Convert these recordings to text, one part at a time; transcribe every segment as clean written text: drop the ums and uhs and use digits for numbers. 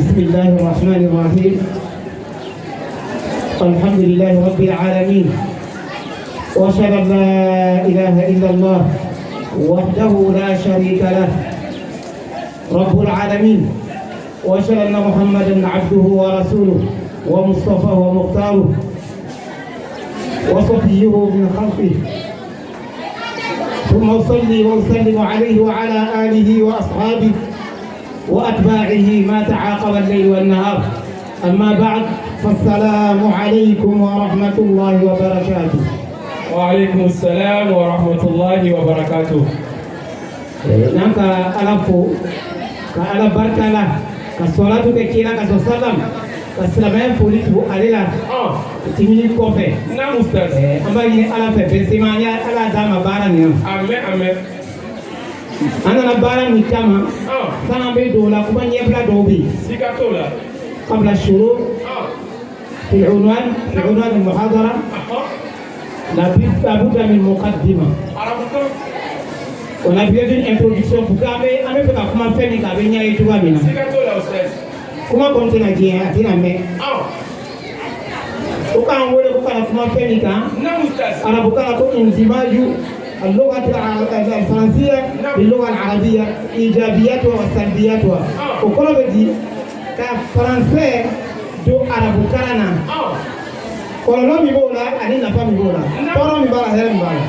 بسم الله الرحمن الرحيم. الحمد لله رب العالمين، وأشهد أن لا إله إلا الله وحده لا شريك له رب العالمين، وأشهد أن محمدا عبده ورسوله ومصطفاه ومختاره وصفيه من خلقه، ثم أصلي وأسلم عليه وعلى آله وأصحابه وأتباعه ما تعاقب الليل والنهار. أما بعد، فالسلام عليكم ورحمة الله وبركاته. وعليكم السلام ورحمة الله وبركاته. Naka alafu ka ala barkala ka salatu ke kila ka salam ka salamay politu alela timini kofe na ustaz ambali ala fe bensimanya ala dama barani amen amen ana na barani kama sana be dola kuma nyebla dobi sikatola قبل الشروع في العنوان المحاضرة لابد من مقدمة. On a besoin d'une introduction pour qu'après comment faire les cabines et tout va bien. Comment continuer à dire mais وكان ولا وكان كمان فينيكا أنا بكرة أقول اندماج اللغة الفرنسية باللغة العربية إيجابياتها وسلبياتها وكل بدي كفرنسي دو عربو كرانا كولو ميبولا أني نفا ميبولا كولو ميبالا هلا ميبالا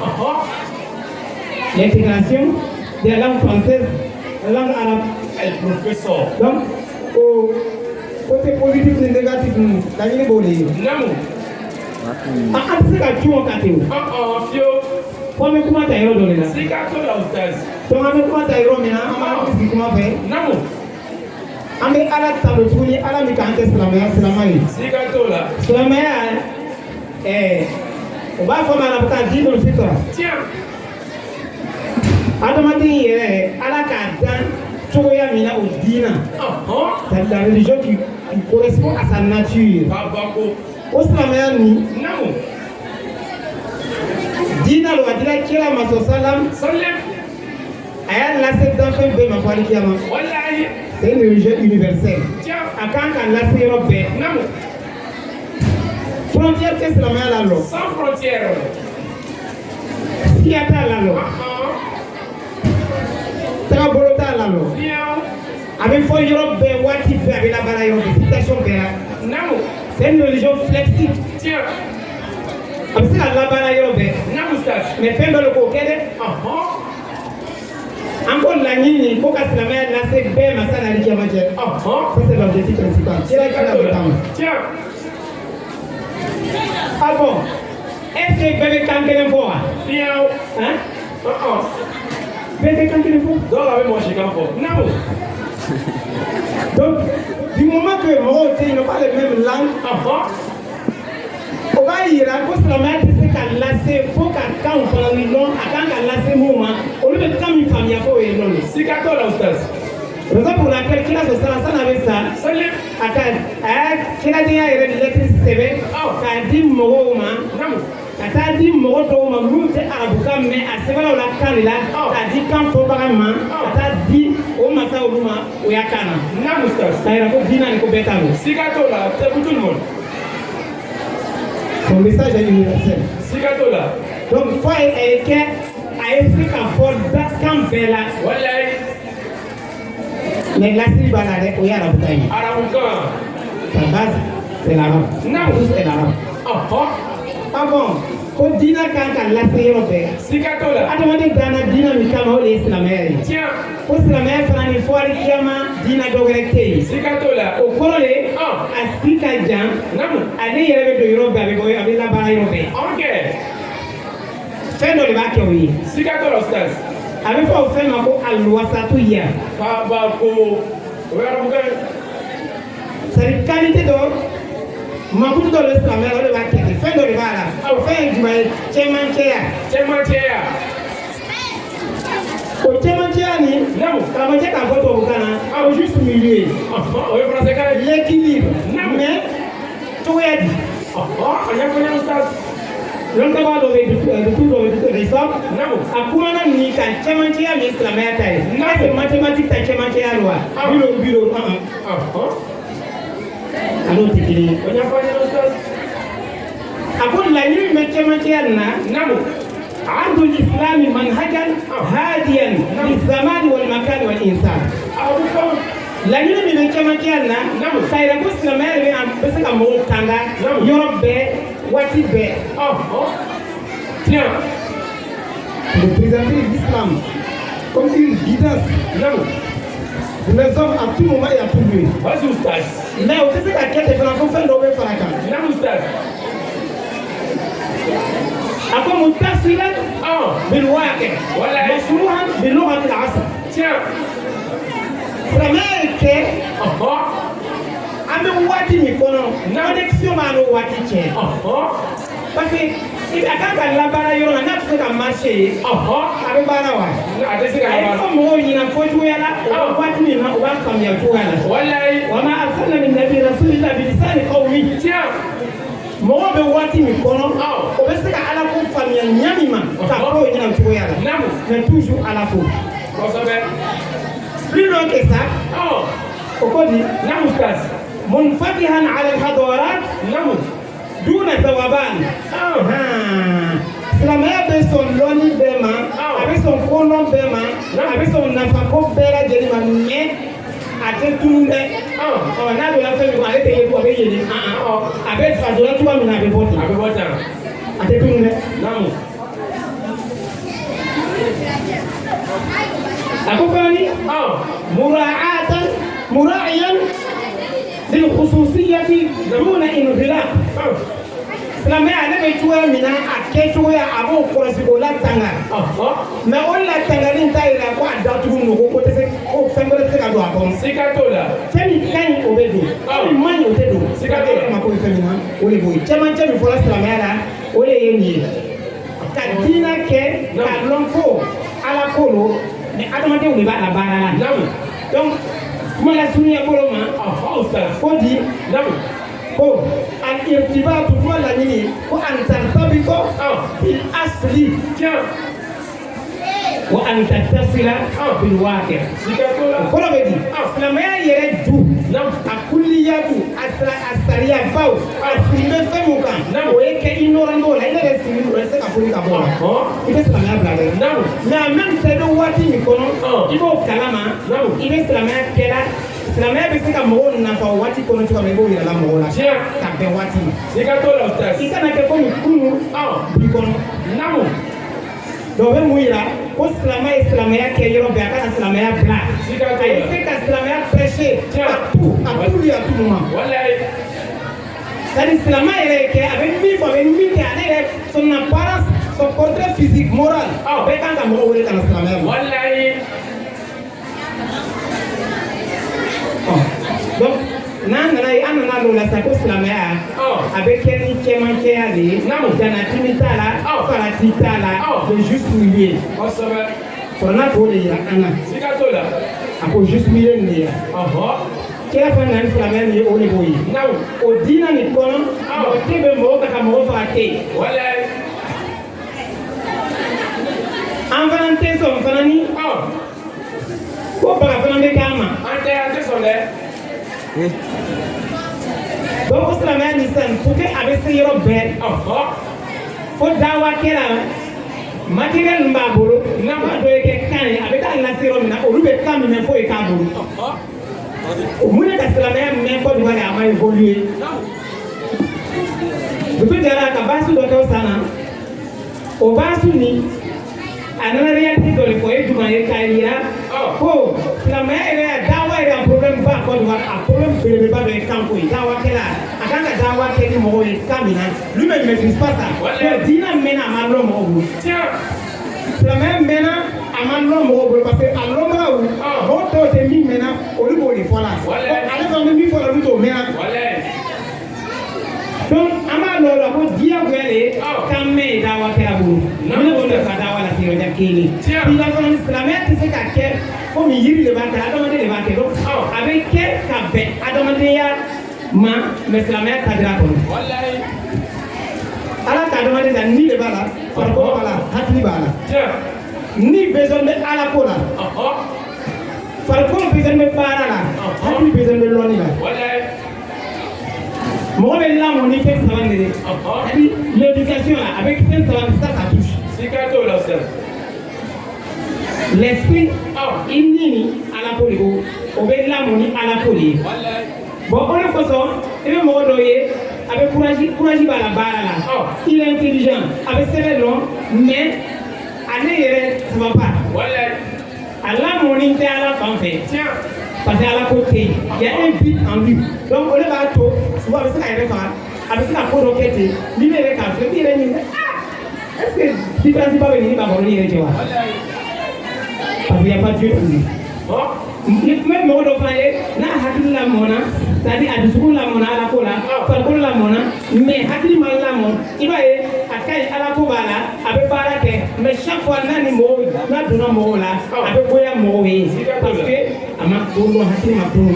l'intégration de la langue française la langue arabe el professeur donc au côté positif et négatif la ligne bolée namu c'est ka tuon kateo fio comme comment ta hero donné là sikatola ustaz donc avec comment ta hero maintenant comment faire namu ambe ala talo tuni ala mi kan ke salamai sikatola salamai on va faire la boucle d'île fitra tiens adamadi ala ka dan toya mina au dina c'est la religion qui correspond à sa nature babako o salamai ni namu dina lo adila kila maso salam sallam aya la cette d'enfant be ma fali kiyama wallahi c'est une religion universelle tiens akanga la serobe namu frontière que salamai la lo sans frontière siata la lo Bolota la lo. Avec foi Europe, Wati avec la bala Europe, citation Namu. C'est une religion flexible. Tiens. Avec la bala Europe. Namu stage. Mais fait dans le coquet. Encore la ligne, il faut qu'à la mer, là c'est bien, ma salle à l'Ikiamatia. Ça c'est l'objectif principal. Tiens. Ah bon. Est-ce que bébé quand quelqu'un voit? Tiens. Hein? Bébé quand quelqu'un voit? Donc avec moi j'ai qu'un fort. Non. Donc, du moment que moi aussi, n'ont pas les mêmes langues, on va y aller, parce que la mère c'est qu'à lasser, faut qu'à quand on parle de long, à quand qu'à lasser moment, au lieu de quand une famille a fait long. Si qu'à toi là, Oustaz. Raison pour laquelle qui a ce ça avec ça, à quand qui a dit à l'électricité sévère, qu'a dit Mohoma, qu'a dit Mohoma, nous c'est Arabouka, mais à ce moment-là, quand il a dit quand faut pas maman, qu'a dit au Massa Ouma, ou Yakana. Non, Oustaz. Ça ira pour dîner avec Betano. Si qu'à toi là, c'est pour tout le monde. Son message est universel. Si qu'à toi là. Donc, il faut qu'elle ait qu'à faire quand elle là. Voilà. Mais la Syrie va l'arrêter au Arabouka. Arabouka. Sa base, c'est l'arabe. Non. Tout c'est l'arabe. Ah bon, quand dina quand la Syrie européenne. Si qu'à toi là. Attendez, dans la dina mi kama o l'islamère. Tiens. O l'islamère fana ni foire kiyama dina dogrekte. Si qu'à toi là. O korole a sika jam. Non. Allez y aller de Europe avec la barre européenne. Ok. Fais dans le bac oui. Si qu'à toi là, Oustaz. Avec quoi on fait ma ko alwasatuya. Babako. C'est qualité d'or. Ma ko dans l'islamère on va quitter. Fais dans le bar là. On fait du mal. Chemanchea. O chemanchea ni. Non. Quand on dit qu'à votre boucana, au juste milieu. Oui, français quand l'équilibre. Mais tout est dit. On y a connu Oustaz. L'on va dans le réforme. À quoi on a mis qu'un chemanchea mais islamère taille. Non, c'est mathématique ta chemanchea loi. Bureau. n'o tɛ kelen ye. O ɲɛfɔ an ɲɛna ustaz. a ko laɲini bɛ cɛmancɛya nin na. Naamu. عرض الإسلام منهجا هاديا للزمان والمكان والإنسان. laɲini min bɛ cɛmancɛya nin na. k'a yira ko silamɛya de bɛ se ka mɔgɔw tanga yɔrɔ bɛɛ waati bɛɛ. Tiens. de présenter l'islam comme une guidance. pour les hommes à tout moment et à tout lieu. Vas-y ustaz. mais o tɛ se ka kɛ ten fana fo fɛn dɔw bɛ fara kan. Naamu ustaz. أكون متصلا بالواقع مشروعا باللغة العصر. سلامك أنا واتي ميكونو connexion مع نو واتي تين. parce que il a quand même la barre yoro na nafse ka marché. Abe bara wa. Ay ko mo yina fo tuya la. Wati ni ma o ba famia tuya la. Wallahi wa ma arsalna min nabi rasulillah bi lisan qawmi. mɔgɔ bɛ waati min kɔnɔ o bɛ se ka ala ko faamuya ɲami ma ka fɔ o ɲɛna cogoya la mais toujours ala ko. plus loin que ça o ko di munfatihan ala al-hadarat duna zawaban. silamɛya bɛ sɔn lɔnni bɛɛ ma a bɛ sɔn kɔnɔn bɛɛ ma a bɛ sɔn nafako bɛɛ lajɛlen ma mais a tɛ tunun dɛ. n'a donna fɛn min kɔnɔ ale tɛ ye ko a bɛ yɛlɛ a bɛ a donna cogoya min na a bɛ bɔ ten. a bɛ bɔ ten. a tɛ tunun dɛ. a ko fɛnni mura'iyan lil khususiyati duna inghilaq. silamɛya ale bɛ cogoya min na a kɛ cogoya a b'o kɔlɔsi k'o latanga. mais o latangali t'a yira ko a datugu don ko tɛ se ko fɛn wɛrɛ tɛ se ka don a kɔnɔ. siga t'o la. fɛn min ka ɲi o bɛ don. fɛn min man ɲi o tɛ don. siga t'o la. ko fɛn min na o de b'o ye. cɛmancɛ min fɔra silamɛya la o de ye nin ye. ka diinɛ kɛ k'a dɔn ko ala ko don mais adamadenw de b'a la baara la. donc kuma la surunya bolo ma. ko di. ko al-irtibatu kuma laɲini ko an tartabito bil asli wa an tattasila bil waqi'. o kɔrɔ bɛ di silamɛya yɛrɛ ju a kulliyatu a sariyabaw a sigi bɛ fɛn min kan o ye kɛ i nɔrɔ n'o la i yɛrɛ sigi o ye se ka foli ka bɔ la i bɛ silamɛya bila dɛ mais en même temps i bɛ waati min kɔnɔ i b'o kalama i bɛ silamɛya kɛla. silamɛya bɛ se ka mɔgɔw nafa o waati kɔnɔ cogoya min i b'o yirala mɔgɔw la ka bɛn waati ma. i kana kɛ komi kunun bi kɔnɔ. dɔw bɛ mun yira ko silamɛ ye silamɛya kɛ yɔrɔ bɛɛ a kana silamɛya bila. a ye se ka silamɛya prêcher à tout lieu à tout moment. c'est-à-dire silamɛ yɛrɛ ye kɛ a bɛ min fɔ a bɛ min kɛ ale yɛrɛ son apparence son portrait physique moral bɛɛ kan ka mɔgɔw wele ka na silamɛya ma. donc n'an nana ye an nana l'o la sa ko silamɛya a bɛ kɛ ni cɛmancɛya de ye danatimi t'a la farati t'a la de juste milieu kɔrɔna k'o de yira an na a ko juste milieu nin de yira kira fana nana ni silamɛya min ye o de b'o ye o diinɛ nin kɔnɔ mɔgɔ tɛ bɛ mɔgɔ ta ka mɔgɔ faga tɛ yen an fana tɛ sɔn fana ni ko baga fana bɛ k'an ma. an tɛ sɔn dɛ. donc o silamɛya nin sisan pour que a bɛ se yɔrɔ bɛɛ. fo dawa kɛra matériel min b'a bolo n'a ma dɔ ye kɛ kan ye a bɛ taa lase yɔrɔ min na olu bɛ kan min mɛn fo ye k'a bolo. mun ye ka silamɛya mɛn Côte d'Ivoire a ma évolué. dugu jɛra ka baasi dɔ kɛ o san na o baasi nin. a nana réalité dɔ de fɔ e juma ye k'a yira ko silamɛya yɛrɛ dawa yɛrɛ a problème ba Côte d'Ivoire a problème belebeleba dɔ ye kanko ye dawakɛla a kan ka dawa kɛ ni mɔgɔw ye kan min na lui-même maîtrise pas ça diinɛ mɛnna a ma lɔn mɔgɔw bolo silamɛya mɛnna a ma lɔn mɔgɔw bolo parce que a lɔnbagaw mɔgɔ tɔw tɛ min mɛnna olu b'o de fɔ la ale fana bɛ min fɔ la olu t'o mɛnna. donc an b'a lɔ o la ko diyagoya de kan mɛn ye dawa kɛra bolo ne ko ne ka dawa la sirɔja kelen bi la fana silamɛya tɛ se ka kɛ komi yiri de b'a kɛ adamaden de b'a kɛ donc a bɛ kɛ ka bɛn adamadenya ma mais silamɛya kadira kɔnɔ ala ka adamaden la ni de b'a la farikolo b'a la hakili b'a la ni besoin bɛ ala ko la farikolo besoin bɛ baara la hakili besoin bɛ lɔnni la. bɛ lamɔ ni fɛn saba de ye. C'est-à-dire l'éducation là avec fɛn saba ça touche. Sika t'o la Ustaz. L'esprit i ni ni Ala ko de ko o bɛ lamɔ ni Ala ko de ye. Bon o de kosɔn i bɛ mɔgɔ dɔ ye a bɛ courage b'a la baara la. Il est intelligent a bɛ sɛbɛn dɔn mais ale yɛrɛ ça va pas. A lamɔni tɛ Ala fan fɛ. Parce que Ala ko tɛ yen. Il y a un vide en lui. Donc o de b'a to souvent a bɛ se ka yɛrɛ faga a bɛ se ka ko dɔ kɛ ten ni ne yɛrɛ k'a filɛ i yɛrɛ ɲininka est-ce que différence ba bɛ nin ka kɔrɔ ni yɛrɛ cɛ wa? Parce qu'il n'y a pas Dieu pour lui. Même mɔgɔ dɔ fana ye n'a hakili lamɔna c'est-à-dire a dusukun lamɔna Ala ko la farikolo lamɔna mais hakili ma lamɔ i b'a ye a ka ɲi Ala ko b'a la a bɛ baara kɛ mais chaque fois n'a ni mɔgɔw n'a donna mɔgɔw la a bɛ goya mɔgɔw ye parce que a ma kunu hakili ma kunu.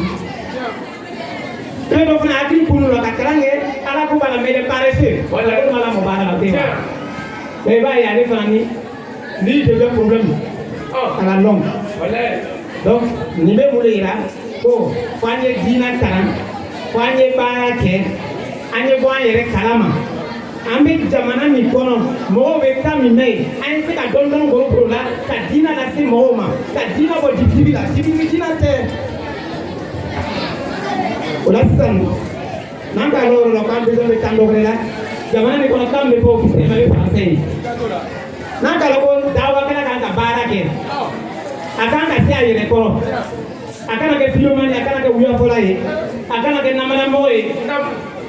Fɛn dɔ fana hakili kunu la ka kalan kɛ Ala ko b'a la mais il est paresseux wala ko ma lamɔ baara la o tɛ wa mais i b'a ye ale fana ni devient problème à la longue. Donc nin bɛ mun de yira ko fo an ye diinɛ kalan fo an ye baara kɛ an ye bɔ an yɛrɛ kalama an bɛ jamana min kɔnɔ mɔgɔw bɛ kan min mɛn yen an ye se ka dɔɔni-dɔɔni bolo la ka diinɛ lase mɔgɔw ma ka diinɛ bɔ dibi la dibi diinɛ tɛ. O la sisan n'an ka yɔrɔ la k'an besoin de kan dɔ wɛrɛ la jamana min kɔnɔ kan bɛ fɔ officiellement bɛ français ye n'an ka ko dawakɛla kan ka baara kɛ a kan ka se a yɛrɛ kɔrɔ a kana kɛ filomani a kana kɛ wuyafɔla ye a kana kɛ namalamɔgɔ ye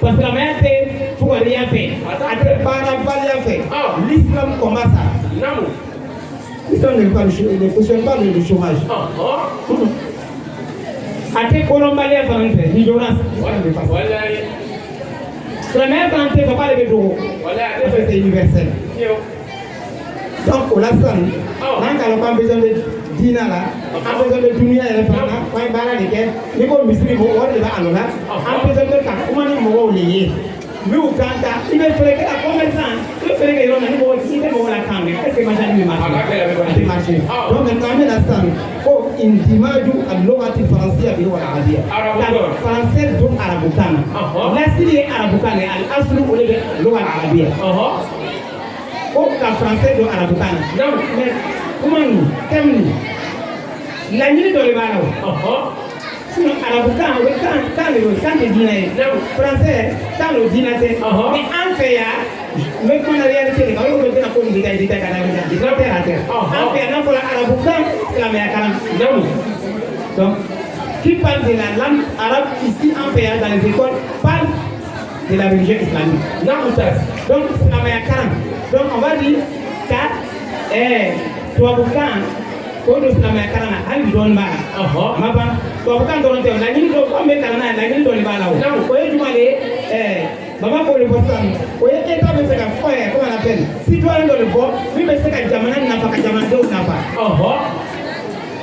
parce que silamɛya tɛ fugariya fɛ a tɛ baarabaliya fɛ l'islam commence ça. L'islam ne cautionne pas le chômage. A tɛ kolonbaliya fana fɛ l'ignorance. Silamɛya fana tɛ papa de bɛ dogo parce que c'est universel. Donc o la sisan n'an ka lɔn k'an besoin de diinɛ la an besoin de dunuya yɛrɛ fana na f'an ye baara de kɛ n'i ko misiri o de b'a nɔ la an besoin de ka kuma ni mɔgɔw de ye minnu kan ta i bɛ feere kɛ la commerçant i bɛ feere kɛ yɔrɔ min ni mɔgɔ i tɛ mɔgɔw la kan mɛn est ce que marché bɛ marché a tɛ marché donc maintenant an bɛ na sisan ko indimaju al-lughati al-faransiya bi wal arabiyya français don arabukan na lasiri ye arabukan ye al-aslu o de bɛ lugha al-arabiyya ko ka français don arabukan na mais kuma nin thème nin laɲini dɔ de b'a la o sinon arabukan o bɛ kan de don kan tɛ diinɛ ye français kan de diinɛ tɛ mais an fɛ yan n bɛ kuma na réalité de kan o y'o bɛna ko nin détail ka da diinɛ tɛ a tɛ an fɛ yan n'a fɔra arabukan silamɛya kalan donc qui parle de la langue arabe ici en fait dans les écoles parle de la religion islamique. Donc silamɛya kalan donc on va dire ka tubabukan o don silamɛya kalan na hali dɔɔni b'a la a ma ban tubabukan dɔrɔn tɛ o laɲini dɔ an bɛ kalan na laɲini dɔ de b'a la o ye jumɛn de ye Bamako de fɔ sisan o ye état bɛ se ka fɔ yɛrɛ comment on appelle citoyen dɔ de fɔ min bɛ se ka jamana nafa ka jamanadenw nafa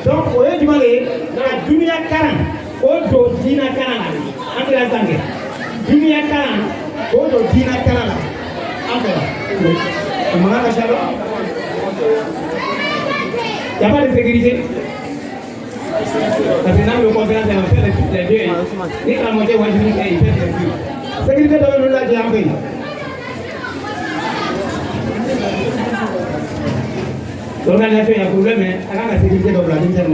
donc o ye jumɛn de ye ka duniya kalan o don diinɛ kalan la an tɛ la sisan kɛ duniya kalan o don diinɛ kalan la an fɛ o mankan ka ca dɛ. Il n'y a pas de sécurité. Parce que dans le conférence, on va faire les deux. Ni la moitié, on va dire qu'il fait les deux. Sécurité doit nous la dire en fait. L'organisation, il y a un problème, mais avec la sécurité doit la dire.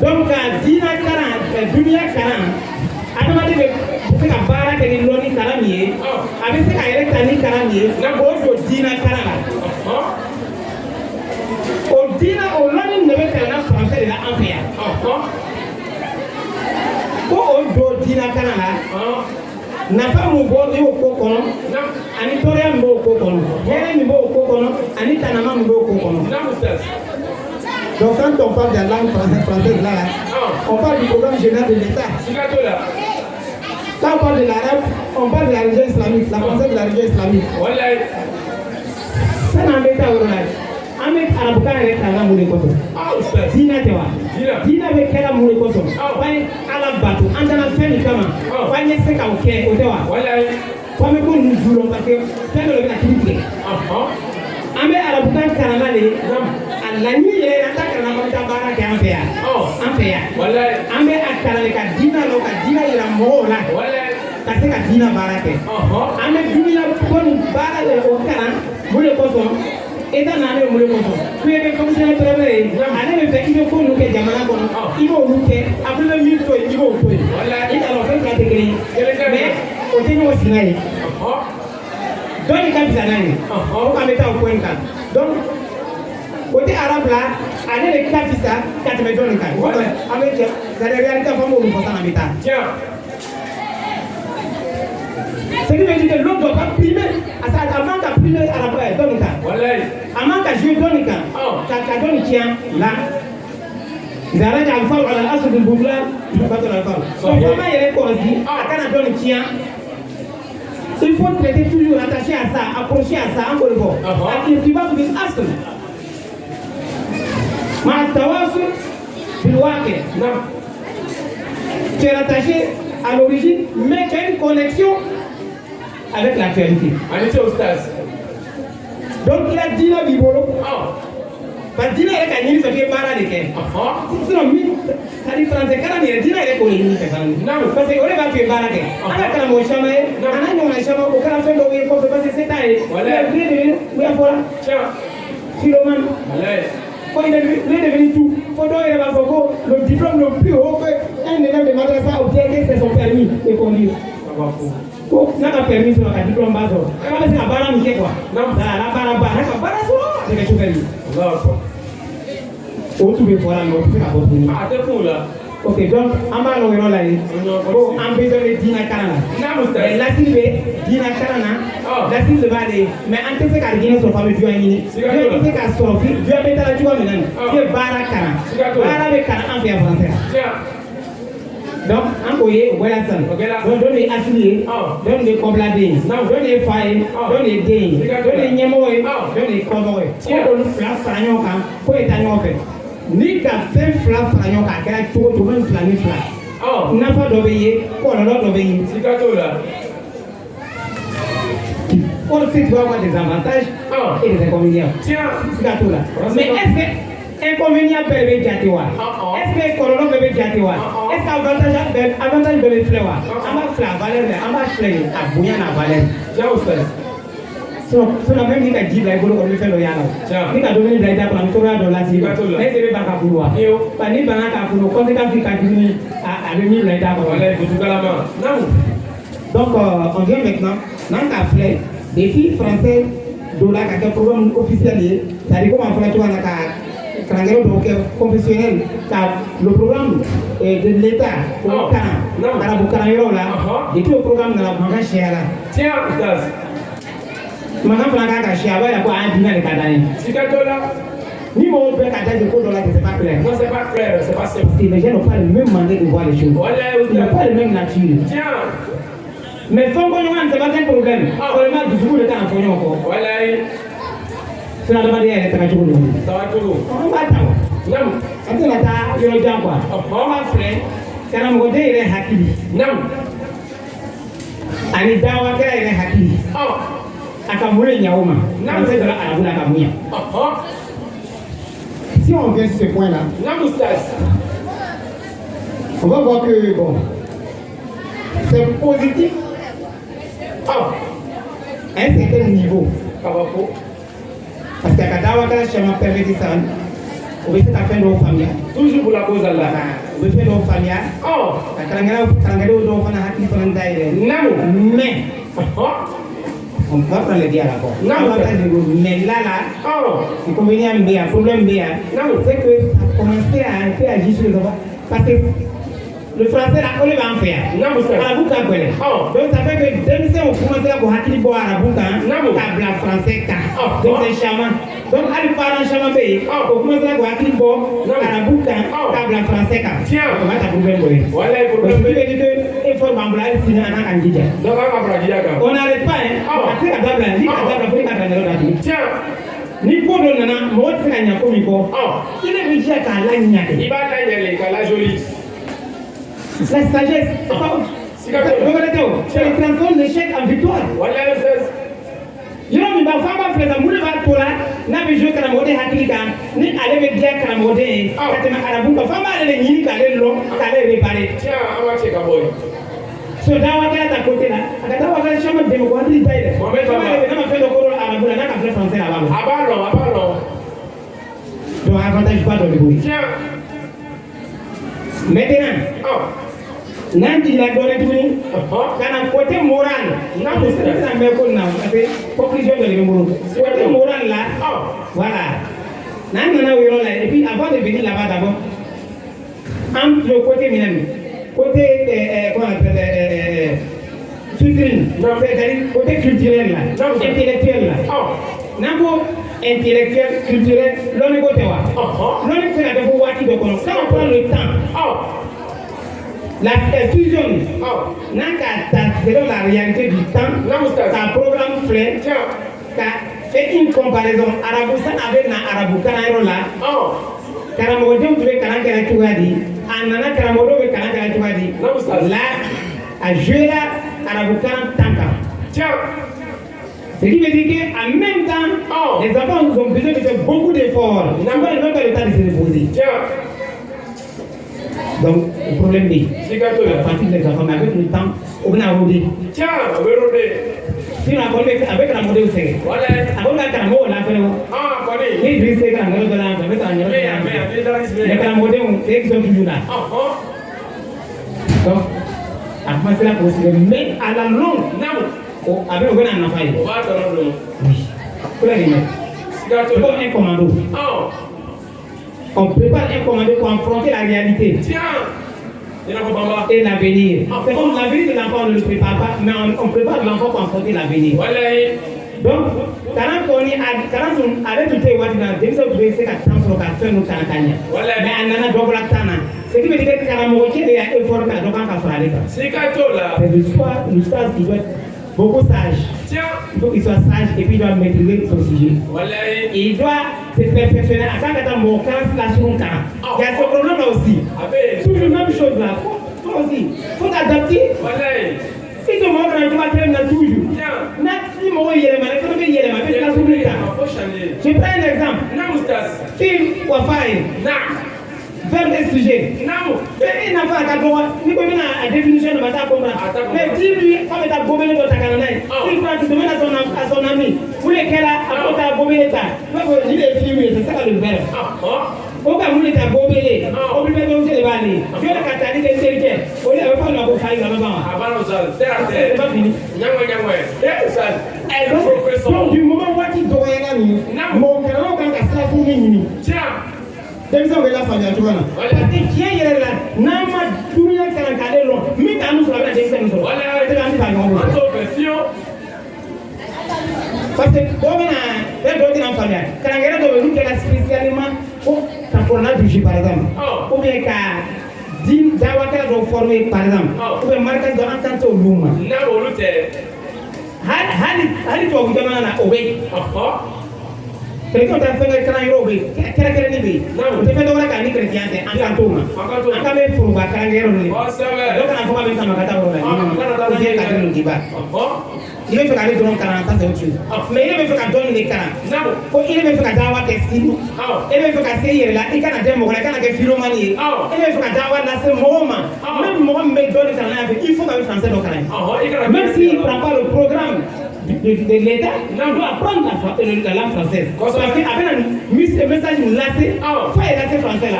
Donc, Dina Karan, Dunia Karan, adamadi bɛ se ka baara kɛ ni lɔnni kalan min ye a bɛ se ka yɛrɛ ta ni kalan min ye o don diinɛ kalan la o diinɛ o lɔnni de bɛ kalan na français de la an fɛ yan ko o don diinɛ kalan la nafa min bɔ i y'o ko kɔnɔ ani tɔɔrɔya min b'o ko kɔnɔ hɛrɛ min b'o ko kɔnɔ ani tanama min b'o ko kɔnɔ. Donc quand on parle de la langue française là, on parle du programme général de l'État. Quand on parle de l'arabe, on parle de la religion islamique, la française de la religion islamique. Ça n'en est pas au relais. On met arabukan yɛrɛ kalan mun de kɔsɔn diinɛ tɛ wa diinɛ bɛ kɛra mun de kɔsɔn fo an ye ala bato an tɛna fɛn min kama fo an ye se k'o kɛ o tɛ wa fo an bɛ ko ninnu ju dɔn parce que fɛn dɔ de bɛna kiiri tigɛ an bɛ arabukan kalan na de a laɲini yɛrɛ an t'a kalan na an bɛ taa baara kɛ an fɛ yan an bɛ a kalan de ka diinɛ la ka diinɛ yira mɔgɔw la ka se ka diina baara kɛ an bɛ dunuya ko nin baara o kalan mun de kosɔn État n'ale mun de kosɔn tu bɛ fonctionnaire préfet ye ale bɛ fɛ i bɛ ko ninnu kɛ jamana kɔnɔ i b'olu kɛ après bɛ min to yen i b'o to yen i t'a dɔn fɛn fila tɛ kelen ye mais o tɛ ɲɔgɔn sina ye dɔ de ka fisa n'a ye o k'an bɛ taa o ko in kan donc côté arabe là ale de ka fisa ka tɛmɛ dɔ nin kan an bɛ cɛ c'est-à-dire réalité fɔ an b'olu fɔ san an bɛ taa. Ce qui veut dire que l'homme doit pas primer, avant qu'à primer à la Donica. Avant qu'à jouer Donica, qu'à Donica, là, ils arrêtent à le faire à la hache de Bougla, ils ne vont pas te le faire. Donc, comment il est corrigé, à Donica, il faut traiter toujours attaché à ça, accroché à ça, encore une fois. Tu vas vous dire, Aston. Ma tawasul, bilwake. Tu es attaché à l'origine, mais tu as une connexion avec l'actualité. Donc il a dit la Bibolo. Parce que Dina est gagné, il fait para de quai. Sinon, ça dit français, quand il dit, il est connu. Parce que on va faire para de quai. On a quand même au chemin, on a un chemin, au canapé, on est pour passer cette année. Voilà. Oui, voilà. Philomène. Quand il est devenu tout, pendant il va faire le diplôme le plus haut qu'un élève de madrasa obtient, c'est son permis de conduire. N'a pas permis sur le diplôme bas. Quand c'est la barre, on quoi? Non, la barre, c'est quelque chose de lui. On trouve voilà, on fait la bonne. Ah, c'est pour là. Ok, donc, on va l'envoyer là. On besoin de Dina Karana. La Sylve, Dina Karana, la Sylve va aller. Mais on te fait qu'à Dina sur famille du Anini. Tu sais qu'à sortir, tu as mis la joie maintenant. Tu es Barakana. Barakana, on fait en français. Donc, on voyait, voilà ça. Donc, on est affilié, on est compladé, on est faillé, on est gay, on est niamoé, on est convoé. Si on est flash, fragnon, quand est à nous fait. Ni qu'à faire flash, fragnon, quand est tout, tout le monde flash, flash. N'a pas d'obéir, qu'on a l'autre d'obéir. C'est gâteau là. On sait qu'il va avoir des avantages et des inconvénients. Tiens, c'est gâteau là. Mais est-ce que inconvénient bébé Jatiwa? Est-ce que corona bébé Jatiwa? Est-ce qu'avantage bébé Flewa? On va faire valeur, on va faire à bouillir la valeur. J'ai aussi. So la même qui dit la école on le fait le yana. Ni ka dominer la étape pour la dans la cible. Mais c'est pas ka pouvoir. Pas ni bana ka pouvoir. Conséquence qui ka diminuer à demi la étape. Voilà, il faut tout la main. Non. Donc on vient maintenant dans ka fleur des filles françaises de la ka programme officiel, ça dit comment faire tu vas na ka donc confessionnel, le programme de l'État, et tout le programme de la banque chère. Tiens, maintenant, on a caché avec la quoi un dîner de Kadani. Si ni mon père a dit que c'est pas clair. Non, c'est pas clair, c'est pas simple. Les gens n'ont pas le même mandat de voir les choses. Ils n'ont pas le même nature. Tiens. Mais sans qu'on c'est pas un problème. Seulement, du coup, le temps en fonction encore. Voilà. C'est la demande d'être à Toulou. Ça va Toulou. On va attendre. Non. Quand on attend, il y a un temps quoi. On va faire. Quand on va dire, il est hakili. Non. Ani dawa kera il est hakili. Akamule nyaoma. Non. C'est de la arabula kamuya. Si on vient sur ce point-là, on va voir que bon, c'est positif à un certain niveau. Parce que quand on a chemin permet de ça, on va faire nos familles. Toujours pour la cause de là. On va faire nos familles. Quand on a mais on va prendre le dialogue. Mais là, il convient à un problème bien. C'est que ça a commencé à un peu agir sur les enfants. Parce que le français, là, on va en faire. À la boucle, donc ça fait que dès que on commence à voir qu'il boit à la boucle, la français, donc c'est charmant. Donc, à lui parler en charmant pays, on commence à voir qu'il boit à la boucle, la français, tiens, on va t'apprendre. Voilà, il faut que il faut m'emblayer si on a un candidat. On n'arrête pas, hein. On a fait la table, on a fait la table. Tiens. Ni pour le nana, moi je fais un peu il est obligé à la niaque. Il va la jolie. La sagesse, c'est le transforme l'échec en victoire. Voilà le fait. Il y a une femme qui fait un moule de tola, n'a pas joué à la mode hakilika, ni à l'évêque à la mode, à la boucle, femme à l'église, à l'élo, à les réparer. Tiens, on va checker boy. So dawa kala ta côté là, akata wa kala chama de ko andi taide. Mais comment on a fait le coro arabe là, n'a fait français là-bas. Abalo. Donc avantage pas dans le bruit. Tiens. Maintenant, Nandi la donné tout ni. Kana côté moral, n'a pas ça mais ko na parce que conclusion de l'euro. Côté moral là, voilà. Nana wiro là et puis avant de venir là-bas d'abord, le côté minami, côté comment on appelle c'est-à-dire côté culturel là, intellectuel là. Nabo intellectuel, culturel, l'on est côté wa. L'on est fait la défo wati de kono. Quand on prend le temps, la fusion, selon la réalité du temps, ta programme flèche, fait une comparaison arabousan avec na arabou kanayro là. Karamodo tu veux kanakara tu vas dire, anana karamodo veux kanakara tu vas dire. Là, à jouer là, arabou kan tanka. Ce qui veut dire qu'en même temps, les enfants ont besoin de faire beaucoup d'efforts. Ils n'ont pas le temps de se reposer. Donc, le problème est, la fatigue des enfants, mais avec le temps, on a rodé. Tiens, on va roder. Si on a rodé avec la modèle, c'est voilà. Avant la caramel, on l'a fait. Ah, quoi dit? Les risques de la modèle de la avec la modèle. Les caramels, c'est qu'ils sont toujours là. Donc, après, c'est la possibilité. Mais à la longue, avec le gouvernement, on a fait. Oui. Pour la limite. C'est comme un commando. On prépare un commando pour affronter la réalité. Tiens. Et l'avenir. C'est comme l'avenir de l'enfant, on ne le prépare pas, mais on prépare l'enfant pour affronter l'avenir. Donc, quand on arrête tout le monde, dès que vous avez fait la transformation, nous allons mais on a double tana. Ce qui veut dire que Karamoki est un effort à donc on va faire. C'est l'histoire qui doit être beaucoup sage. Il faut qu'il soit sage et puis il doit maîtriser son sujet. Et il doit se perfectionner à chaque temps mon cas slash mon cas. Il y a ce problème là aussi. Toujours la même chose là. Toi aussi. Il faut t'adapter. Si tu m'as dit que tu vas toujours. Si moi il y a les malades, il y a les malades. Je prends un exemple. Si on va faire vers des sujets. Non. Il n'a pas à droit. Ni comme la définition de ma comprendre. Mais dis-lui, comme tu as gobelé dans ta canonnaise, il faut que tu demandes à son ami. Pour lesquels tu as gobelé ta. Il est filmé, c'est ça le verbe. Pourquoi vous l'avez gobelé? On peut même les balais. Je vais la catalyse des territoires. On ne va pas la bouffer là-bas. C'est pas fini. Donc, du moment où tu dois y aller, mon canon, quand tu as ça pour minuit. Tiens. Denmisɛnw bɛ lafaamuya cogo la parce que diɲɛ yɛrɛ la n'an ma dunuya kalan k'ale lɔn min t'an nu sɔrɔ a bɛna denmisɛnnin sɔrɔ wala tɛ k'an ti taa ɲɔgɔn bolo. an t'o fɛ fiyewu. parce que dɔw bɛ na bɛɛ dɔw tɛna faamuya kalankɛyɔrɔ dɔw bɛ yen olu kɛra spécialement ko ka kɔrɔna dusu par exemple ou bien ka dawakɛla dɔw former par exemple ou bien marikasi dɔ an kan tɛ olu ma. n'a olu tɛ. hali tubabu jamana na o bɛ yen. Quelqu'un t'a fait un cran robé, quel est le niveau? Non, tu fais de la carne chrétienne, en cantoma. En camé pour ma carne robé. Donc, on a fait un macata robé. On vient à le débat. Il veut faire aller dans 40 ans, c'est autre chose. Mais il veut faire donner les 40. Il veut faire d'avoir des signes. Il veut faire essayer là, il canadien, il canadien philomanie. Il veut faire d'avoir là, c'est moment. Même moi, me donne il faut qu'un français dans le même s'il ne prend pas le programme de l'État, on doit apprendre la langue française. Parce qu'avec un message lassé, il faut lasser français là.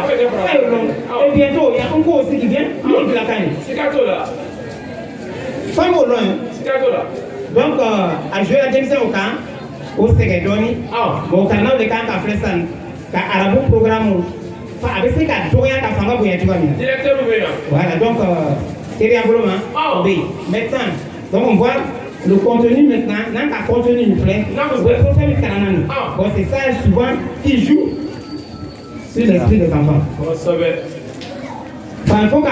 Et bientôt, il y a un cours aussi qui vient, il de la canne. C'est gâteau là. Pas au loin. C'est gâteau là. Donc, à jouer la démission au camp, au Ségedoni, au canal de camp à Flessan, à Arabo programme, avec ce qu'a Doria à Fanga Bouyatouami. Directeur ouvert. Voilà, donc, c'est bien pour moi. Maintenant, donc on voit. Le contenu maintenant, n'a pas contenu une plaie. Bon, c'est ça souvent qui joue sur l'esprit des enfants. Il faut que.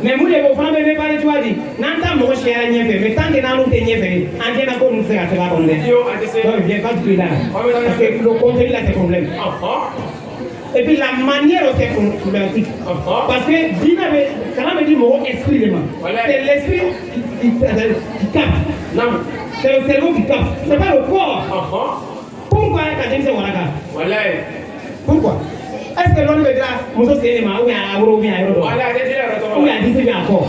Mais vous, les enfants, ne devez pas les choisir. N'entends pas cher à nier, mais tant que nous sommes nier, en général, nous faisons à cela comme ça. Donc, viens pas du là. Parce que le contenu là, c'est problème. Et puis la manière dont c'est problématique. Parce que quand on me dit mon esprit, c'est l'esprit qui capte. C'est le cerveau qui capte. Ce n'est pas le corps. Pourquoi quand c'est Waraka? Pourquoi? Est-ce que l'on veut dire, Mousso c'est les mains, ou bien à Euro, ou bien à Euro, ou bien à 10 bien encore.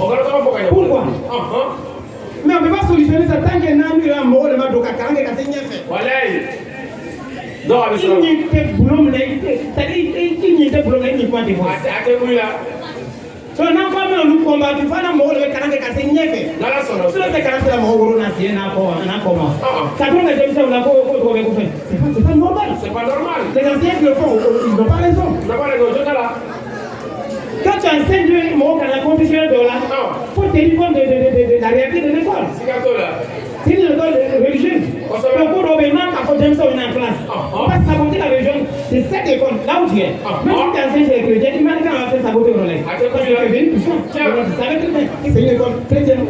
Pourquoi? Mais on ne peut pas solutionner ça tant que nous avons un mot de Madoka, car on est cassé n'y a fait. Non, il n'y a pas de boulot, c'est-à-dire il n'y a pas de boulot, il n'y a pas de boulot. Donc, nous avons combattu, il faut que nous ayons cassé n'y a fait. Si nous avons cassé la mort, nous avons ça tourne les gens, c'est pas normal. C'est pas normal. Les anciens qui le font, ils n'ont pas raison. Quand tu enseignes le mot dans la compétition de là, il faut tenir compte de la réalité de l'école. C'est une école religieuse. Le cours d'obéissance, quand on aime ça, on est en classe. On va saboter la religion de cette école, là où tu es. Même si tu enseignes les chrétiens, imagine quand on va faire saboter le relais. Parce que tu es venu tout ça. Tu savais très bien que c'est une école chrétienne.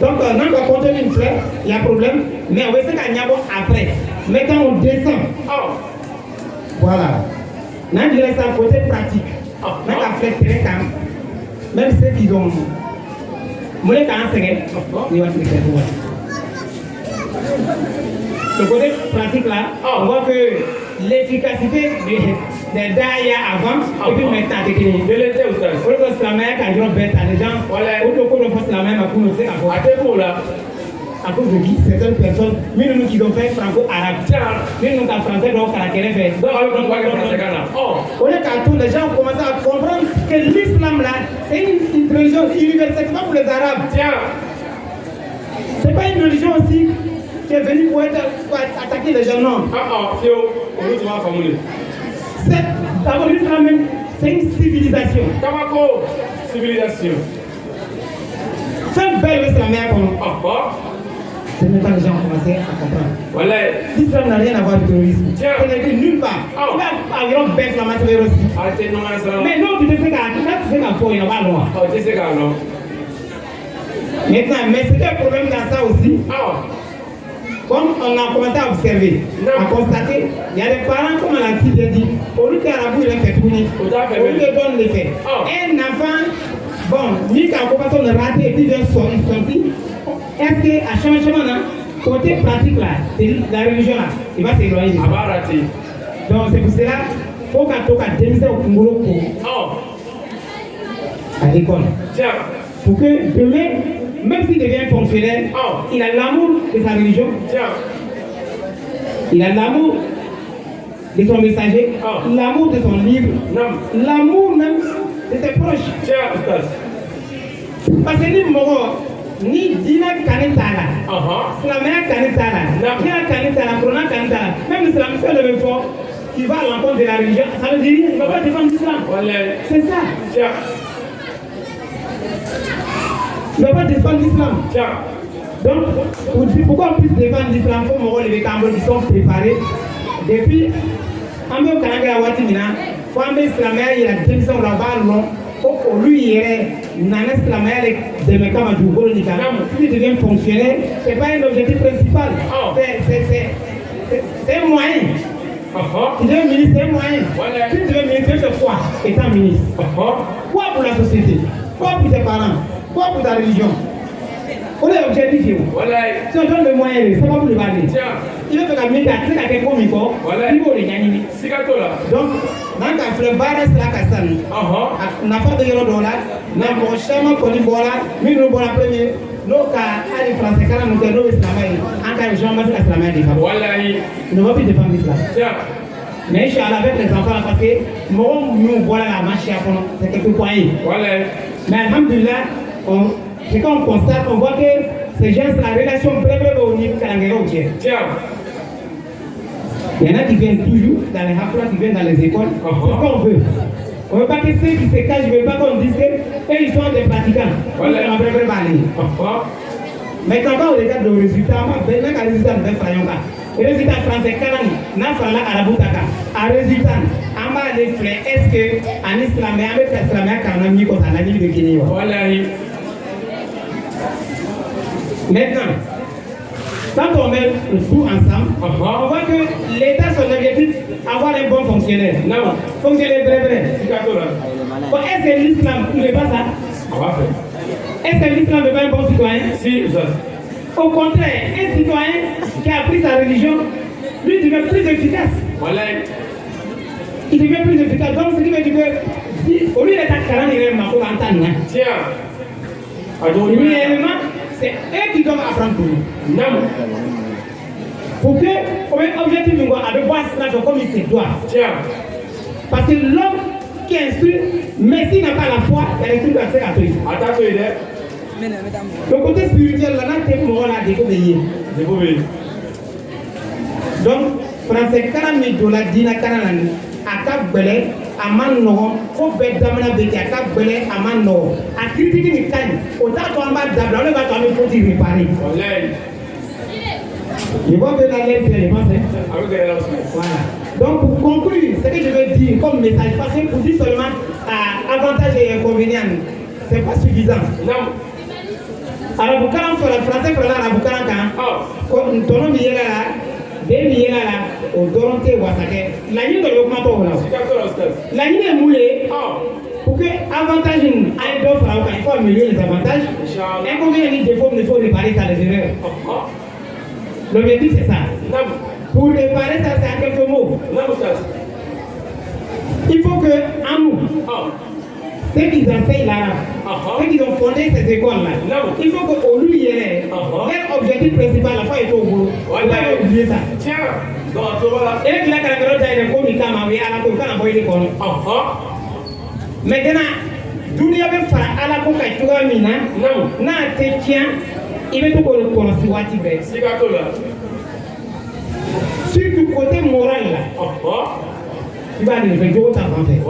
Donc, on va contenir une fleur, il y a un problème, mais on va essayer qu'à Niabo après. Mais quand on descend, voilà. Là, je laisse un côté pratique. Même à faire très calme. Même ceux qui ont. Moi, quand c'est le côté pratique là, on voit que l'efficacité des daïs avant et puis maintenant c'est fini. De l'été ou ça. Pour le la mer quand ils ont bête les gens, au lieu de faire la même à nous c'est à cause de qui certaines personnes, mais nous qui ont fait franco-arabe, mais nous qui français donc caractère fait. On est quand tous les gens ont commencé à comprendre que l'islam là, c'est une religion universelle, pas pour les arabes. C'est pas une religion aussi qui est venue pour attaquer les gens, non. D'abord l'islam même, c'est une civilisation. Civilisation. C'est une belle islamien comme nous. C'est même pas les gens ont commencé à comprendre. L'islam n'a rien à voir avec le terrorisme. Ce n'est vu nulle part. Il va avoir un bec la matière aussi. Mais non, tu sais qu'à fond, il n'y a pas loin. Maintenant, mais c'est un problème dans ça aussi. Comme on a commencé à observer, à constater, il y a des parents, comme on l'a dit, au lieu qu'Arabou il a fait tourner, au lieu de donner l'effet. Un enfant, bon, ni qu'à commencer à rater et puis vient sortir. Est-ce qu'à changement, côté pratique là, la religion là, il va s'éloigner. Donc c'est pour cela qu'il faut qu'on démise au Congo à l'école. Pour que demain, même s'il devient fonctionnaire, il a l'amour de sa religion. Il a l'amour de son messager, l'amour de son livre, l'amour même de ses proches. Parce que ni Moro, ni Dina Kanetala, Slamea Kanetala, Pia Kanetala, Corona Kanetala, même l'islam fait le même fort, il va à l'encontre de la religion, ça veut dire qu'il ne va pas défendre l'islam. C'est ça. Il ne va pas défendre l'islam. Donc, pourquoi on puisse défendre l'islam, il faut Moro les Cambodges qui sont préparés depuis. En même temps, il y a Watimina, il faut que l'islam il a démission là-bas, lui il est si tu deviens fonctionnaire, ce n'est pas un objectif principal, c'est un moyen. Tu deviens ministre, c'est un moyen. Si tu deviens ministre, c'est quoi étant ministre? Quoi pour la société? Quoi pour tes parents? Quoi pour ta religion? On est objectif. Si on donne le moyen, c'est pas pour le balayer. Il veut faire la mise à quelqu'un comme il faut, il faut les gagner. Donc, dans la fleur, c'est la castagne. On n'a pas de $, mais mon chemin pour les bolas, mais nous bolas premier. Nos cas, à les Français, quand nous sommes islamais, en cas de gens, c'est islamais des femmes. Nous ne va plus défendre l'islam. Mais je suis avec les enfants parce que nous voilà la marche à fond, c'est quelque point. Mais alhamdulillah, c'est quand on constate, on voit que ces gens, la relation très au niveau Kalangero. Il y en a qui viennent toujours dans les hafras, qui viennent dans les écoles. C'est ce qu'on veut. On ne veut pas que ceux qui se cachent, je ne veux pas qu'on dise qu'ils sont des pratiquants. On va préparer parler. Mais quand on regarde le résultat, on va faire le résultat de Frayonga. Le résultat français, quand on a fait la Araboutaka, un résultat, on va aller faire est-ce qu'en islam, avec l'islam, quand on a mis comme ça, on a mis de Guinée. Maintenant, quand on met le tout ensemble, on voit que l'État, son objectif, avoir un bon fonctionnaire. Non, fonctionnaire vrai. Bon, est-ce que l'islam ne veut pas ça? Est-ce que l'islam ne veut pas un bon citoyen? Si, au contraire, un citoyen qui a appris sa religion, lui devient plus efficace. il devient plus efficace. Donc, ce qui veut dire que, au lieu d'être à 40 minutes, tiens, réellement, c'est eux qui doivent apprendre pour nous. non. Pour que, objectif, nous avons voir cela comme il se doit. Tiens. Parce que l'homme qui instruit, mais s'il n'a pas la foi, il y a des trucs à faire à toi. Attends, il est. Le côté spirituel, là, c'est pour moi, là, découvrir. Donc, français, 40 000 $, dina 40 ans, à cap belé, à man non, faut bête d'amena béti, à cap belé, à man non, à critiquer les cannes, autant qu'on va d'abord, on va t'en faut t'y réparer. Je vois que dans l'air, c'est les pensées. Voilà. Donc, pour conclure, ce que je veux dire comme message, parce que pour dire seulement avantages et inconvénients, c'est pas suffisant. Non. Alors, vous quand le français, pour l'arabe, quand ton nom est là, des milliers là, au Doronté ou à Sake, la ligne de l'augmentation là. La ligne est moulée. Pour que avantage aille d'offre, il faut améliorer les avantages. Inconvénients et défauts, il faut réparer ça les erreurs. L'objectif c'est ça. Pour réparer ça, c'est à quelques mots. Il faut que, en nous, ceux qui enseignent l'arabe, ceux qui ont fondé ces écoles-là, il faut qu'au lieu y ait leur objectif principal, la fois est au boulot. On va oublier ça. Tiens, et là, quand la carotte est comme il a envoyé à la cour, quand on a envoyé l'école. Maintenant, d'où il y avait fait à la cour, tu vois, Mina, n'a été tien, il veut tout qu'on le connaisse, sur du côté moral là, tu vas aller faire d'autres avantages.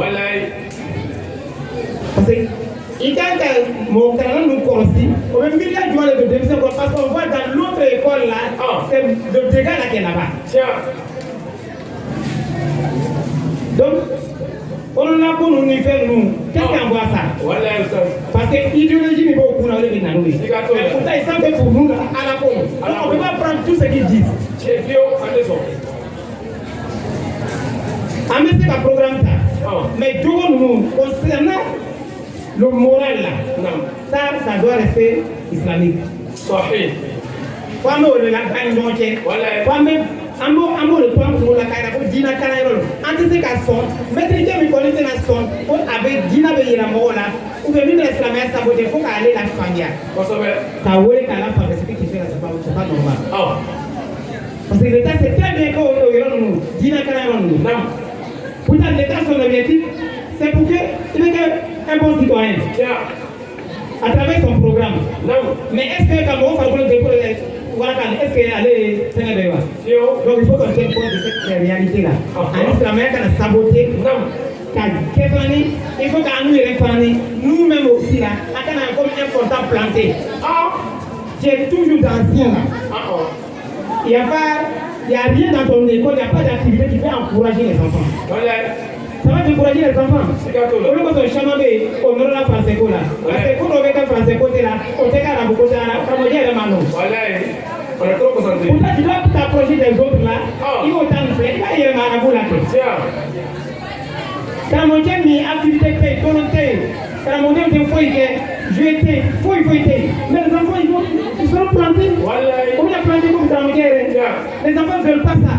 Parce que, il y a mon canal nous connaît, on a milliard de dollars de démission parce qu'on voit dans l'autre école là, c'est le dégât là qui est là-bas. Donc, on a pour nous faire nous, qu'est-ce qu'on voit ça? Parce que l'idéologie n'est pas au courant de nous. Pourtant, ils sont faits pour nous à la cour. Donc, on ne peut pas prendre tout ce qu'ils disent. Mais c'est un programme ça. Mais nous, concernant le moral là, ça doit rester islamique. Quand on le gagne, Amo le plan pour la carrière pour Dina Canayolo. Antes qu'à son, maîtriser mes connaissances son, pour avec Dina Beyera Mola, ou bien une esclavage saboté, il faut aller la famille. T'as oué qu'à la famille, c'est ce qui fait là, c'est pas normal. Parce que l'État c'est très bien qu'on nous, Dina Canayolo. Pourtant, l'État, son objectif, c'est pour qu'il ait un bon citoyen. À travers son programme. Mais est-ce que quand on va faire le dépôt, voilà, est-ce qu'elle est très bien? Donc il faut qu'on tienne compte de cette réalité-là. En Islam, quand on a saboté, il faut qu'à nous-mêmes aussi, là, quand on a comme un portable planté. J'ai toujours d'anciens là. Il n'y a rien dans ton école, il n'y a pas d'activité qui peut encourager les enfants. Ça va encourager les enfants. Au lieu que ce chamamé, on aura la français là. Parce que quand on veut qu'un français côté là, on te garde à beaucoup de là, comme on dit à la mano. Pourtant, tu dois t'approcher des autres là, ils vont t'en faire, il va y avoir un bout là. Quand on dit mis activité, volonté, quand on dit qu'il faut y aller, jeter, faut y aller. Mais les enfants, ils seront plantés. On a planté comme ça, les enfants ne veulent pas ça.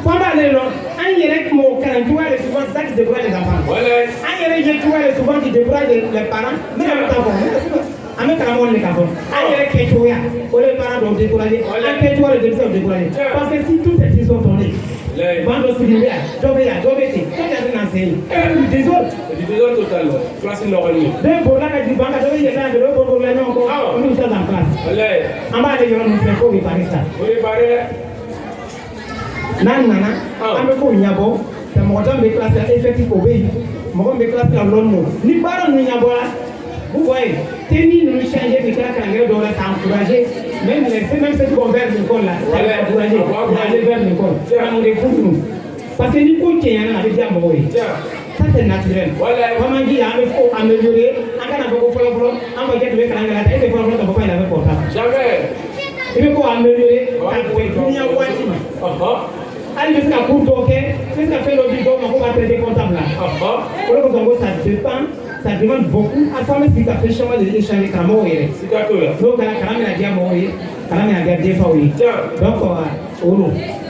Pendant les longs, un yérek mon calendrier est souvent ça qui décourage les enfants. Un yérek est souvent qui décourage les parents, mais les enfants. Un mec à la mode les enfants. Un yérek est les parents doivent décourager. Un yérek les décourager. Parce que si toutes ces choses sont tombées, bande de civiliens, d'obéir, d'obéir, tout est un enseigne. Des autres. Classe normale. Deux pour la carte du banque, il y a de l'autre pour les noms, on nous sommes en classe. En bas, les gens nous font réparer ça. Nana, on me fait nyabo, c'est mon temps de classe effectif au pays. Mon de classe la l'homme. Ni pas nous nyabo là. Vous voyez, tenir nous changer de classe quand on doit s'encourager. Même ceux qui vont vers l'école là, encourager, aller vers l'école. On est fous nous. Parce que ni quoi qu'il y en a avec des amours. Ça c'est naturel. Comment dire, il faut améliorer. On a beaucoup de problèmes. On va dire que le calendrier là, et les problèmes ne vont pas y avoir portable. Jamais. Il faut améliorer. Allez jusqu'à court toquer, c'est ce qu'a fait le bidon, on va traiter comptable là. Ça demande beaucoup. À toi, mais si tu as fait chemin de l'échange, tu as mouru. Donc, tu as dit à mourir, tu as dit à défaut. Donc,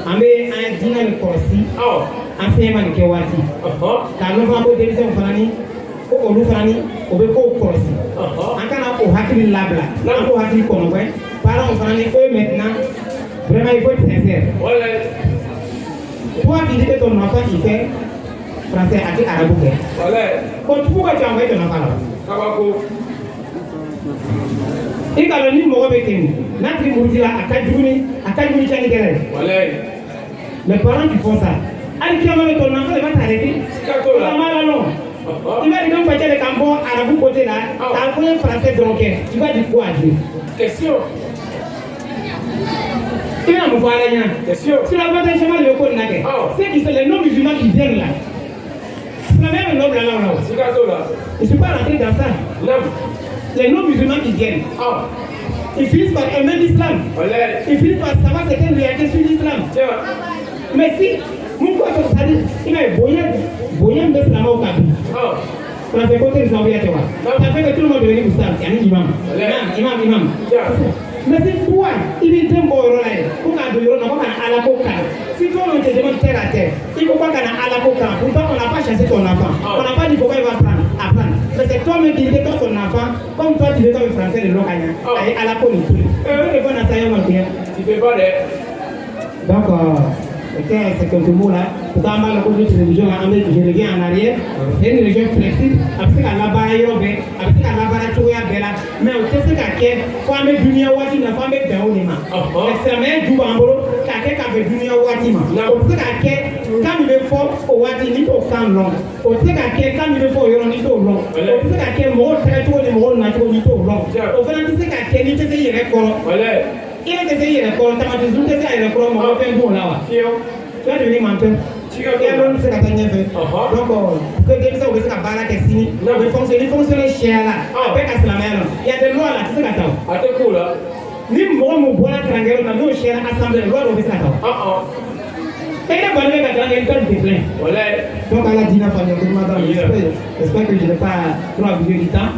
an bɛ an diinɛ nin kɔlɔsi an fɛn nin kɛ waati k'a dɔn fana ko denmisɛnw fana ni ko olu fana ni o bɛ kow kɔlɔsi an kana o hakili labila n'an k'o hakili kɔnɔbɛn parents fana ni eux maintenant vraiment il faut être sincère toi qui dis que ton enfant il fait français a dit arabe kɛ kon pourquoi tu envoies ton enfant là-bas i ka dɔn ni mɔgɔ bɛ kɛ n'a tigi muruti la a ka jugu ni tiɲɛnikɛla ye les parents qui font ça hali kiyama bɛ ton enfant il va t'arrêter o la mala non il va dire que facɛ de kan bɔ arabu côté la k'a fɔ ye français dɔrɔn kɛ tu vas dire quoi à Dieu question il bɛna mun fɔ ala ɲɛna sur la bataille chemin de ko nin na kɛ ceux qui sont les non musulmans qui viennent là silamɛya bɛ nɔ bila la o la o je suis pas rentré dans ça les non musulmans qui viennent ils finissent par aimer l'islam ils finissent par savoir ce qu'est réalité sur l'islam mais si mun ko sɔrɔ sadi i b'a ye bonya bɛ silamɛw kan bi français côté de zambia tɛ wa ça fait que tout le monde devenu musulman ani imam mais c'est toi il bɛ den bɔ o yɔrɔ la ye ko k'a don yɔrɔ la ko ka na ala ko kalan si toi on te demande terre à terre il faut pas ka na ala ko kalan pourtant on n'a pas chassé ton enfant on n'a pas dit pourquoi il va apprendre mais c'est toi-même qui dis que ton enfant comme toi tu veux comme français de l'Okanya ayi ala ko nin tuli eux de bon assaillant mon bien tu peux pas donc c'est quelques mots là pourtant on va la cause de télévision là je reviens en arrière c'est une région flexible a bɛ se ka labaara yɔrɔ bɛɛ a bɛ se ka labaara cogoya bɛɛ la mais o tɛ se ka kɛ fo an bɛ duniya waati min na fo an bɛ bɛn o de ma silamɛya ju b'an bolo k'a kɛ ka bɛn duniya waati ma o tɛ se ka kɛ kan min bɛ fɔ o waati n'i t'o kan lɔn o tɛ se ka kɛ kan min bɛ fɔ o yɔrɔ n'i t'o lɔn o tɛ se ka kɛ mɔgɔw tagacogo ni mɔgɔw nacogo n'i t'o lɔn o fana tɛ se ka kɛ n'i tɛ se i yɛrɛ kɔrɔ i yɛrɛ tɛ se i yɛrɛ kɔrɔ tamati sun tɛ se a yɛrɛ kɔrɔ mɔgɔ fɛn t'o la wa tu vas devenir menteur i y'a dɔn bɛ se ka taa ɲɛfɛ donc que denmisɛnw bɛ se ka baara kɛ sini o bɛ fonctionner sariya la a bɛɛ ka silamɛya la il y a des lois là a tɛ se ka taa o a tɛ k'o la ni mɔgɔ min bɔra kalankɛyɔrɔ la n'o sariya assemblée loi dɔ bɛ se ka taa o et ne bali bɛ ka kalankɛ toi tu te plains donc ala diinɛ faamuya ko ɲuman d'Ala j'espère que je n'ai pas trop abusé du temps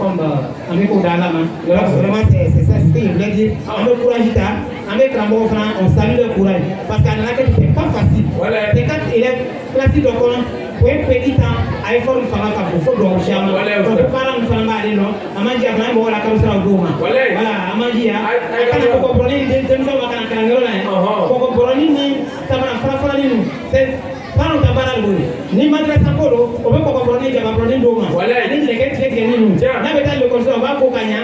comme an bɛ k'o da ala ma vraiment c'est ça ce que je voulais dire an bɛ courage ta an bɛ karamɔgɔ fana on salue le courage parce que a nana kɛ c'est pas facile c'est 4 élèves classe dɔ kɔnɔ o ye petit temps a ye fɔli fanga ka bon fo dɔgɔ caman donc parents fana b'ale dɔn a man diya fana mɔgɔ la kalo sara o don ma voilà a man diya a kana kɔkɔbɔrɔni ni denmisɛnw ma kana kalanyɔrɔ la yen kɔkɔbɔrɔni ni sabanan farafarali ninnu c'est parents ka baara de y'o ye ni madrasa ko don o bɛ kɔkɔbɔrɔni jababɔrɔni dɔw ma ani nɛgɛ tigɛ ninnu n'a bɛ taa l'école o b'a ko ka ɲa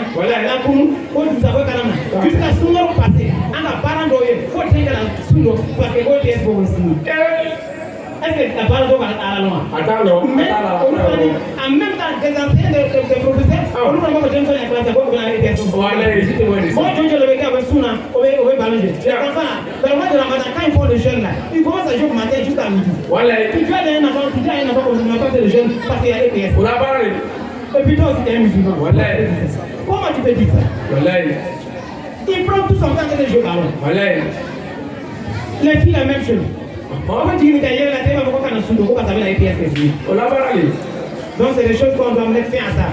la kun ko dusako kalama jusqu'à sunkalo passé an ka parents dɔw ye fo den kana sun dɔ parce que ko den b'o sini est-ce que la parole doit aller loin mais en même temps des enseignants des professeurs olu fana b'a fɔ denmisɛnw ye classe ko bɛna ale den sɔrɔ mɔgɔ jɔn jɔn de bɛ kɛ a bɛ sun na o bɛ ballon de les enfants dans le mois de Ramadan quand ils font le jeûne là ils commencent à jouer au matin jusqu'à midi puis tu as un enfant comme tu n'as pas fait le jeûne parce qu'il y a EPS et puis toi aussi tu es un musulman comment tu peux dire ça il prend tout son temps de jouer au ballon les filles la même chose on va dire que hier la télé va beaucoup quand on s'ouvre beaucoup parce que la EPS est venue donc c'est des choses qu'on doit mettre fin à ça.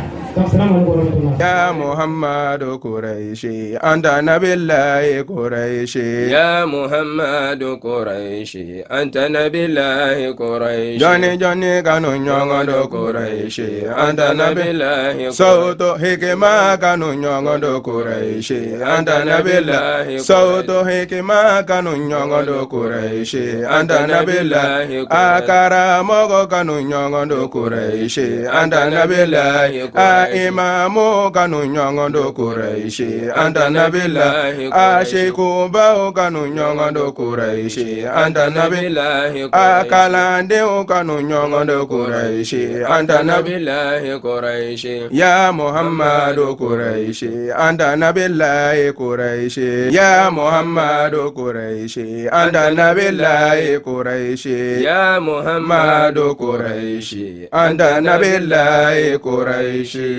يا محمد قريشي أنت نبي الله قريشي يا محمد قريشي أنت نبي الله قريشي جوني جوني كانوا نيونغ قريشي أنت نبي الله صوت حكمة كانوا نيونغ قريشي أنت نبي الله صوت حكمة كانوا نيونغ قريشي أنت نبي الله أكرم كانوا نيونغ قريشي أنت نبي الله imamu kanu nyongondo Quraishi anta nabillahi ashiku bao kanu nyongondo Quraishi anta nabillahi akalande kanu nyongondo Quraishi anta nabillahi Quraishi ya Muhammadu Quraishi anta nabillahi Quraishi ya Muhammadu Quraishi anta nabillahi Quraishi ya Muhammadu Quraishi anta nabillahi Quraishi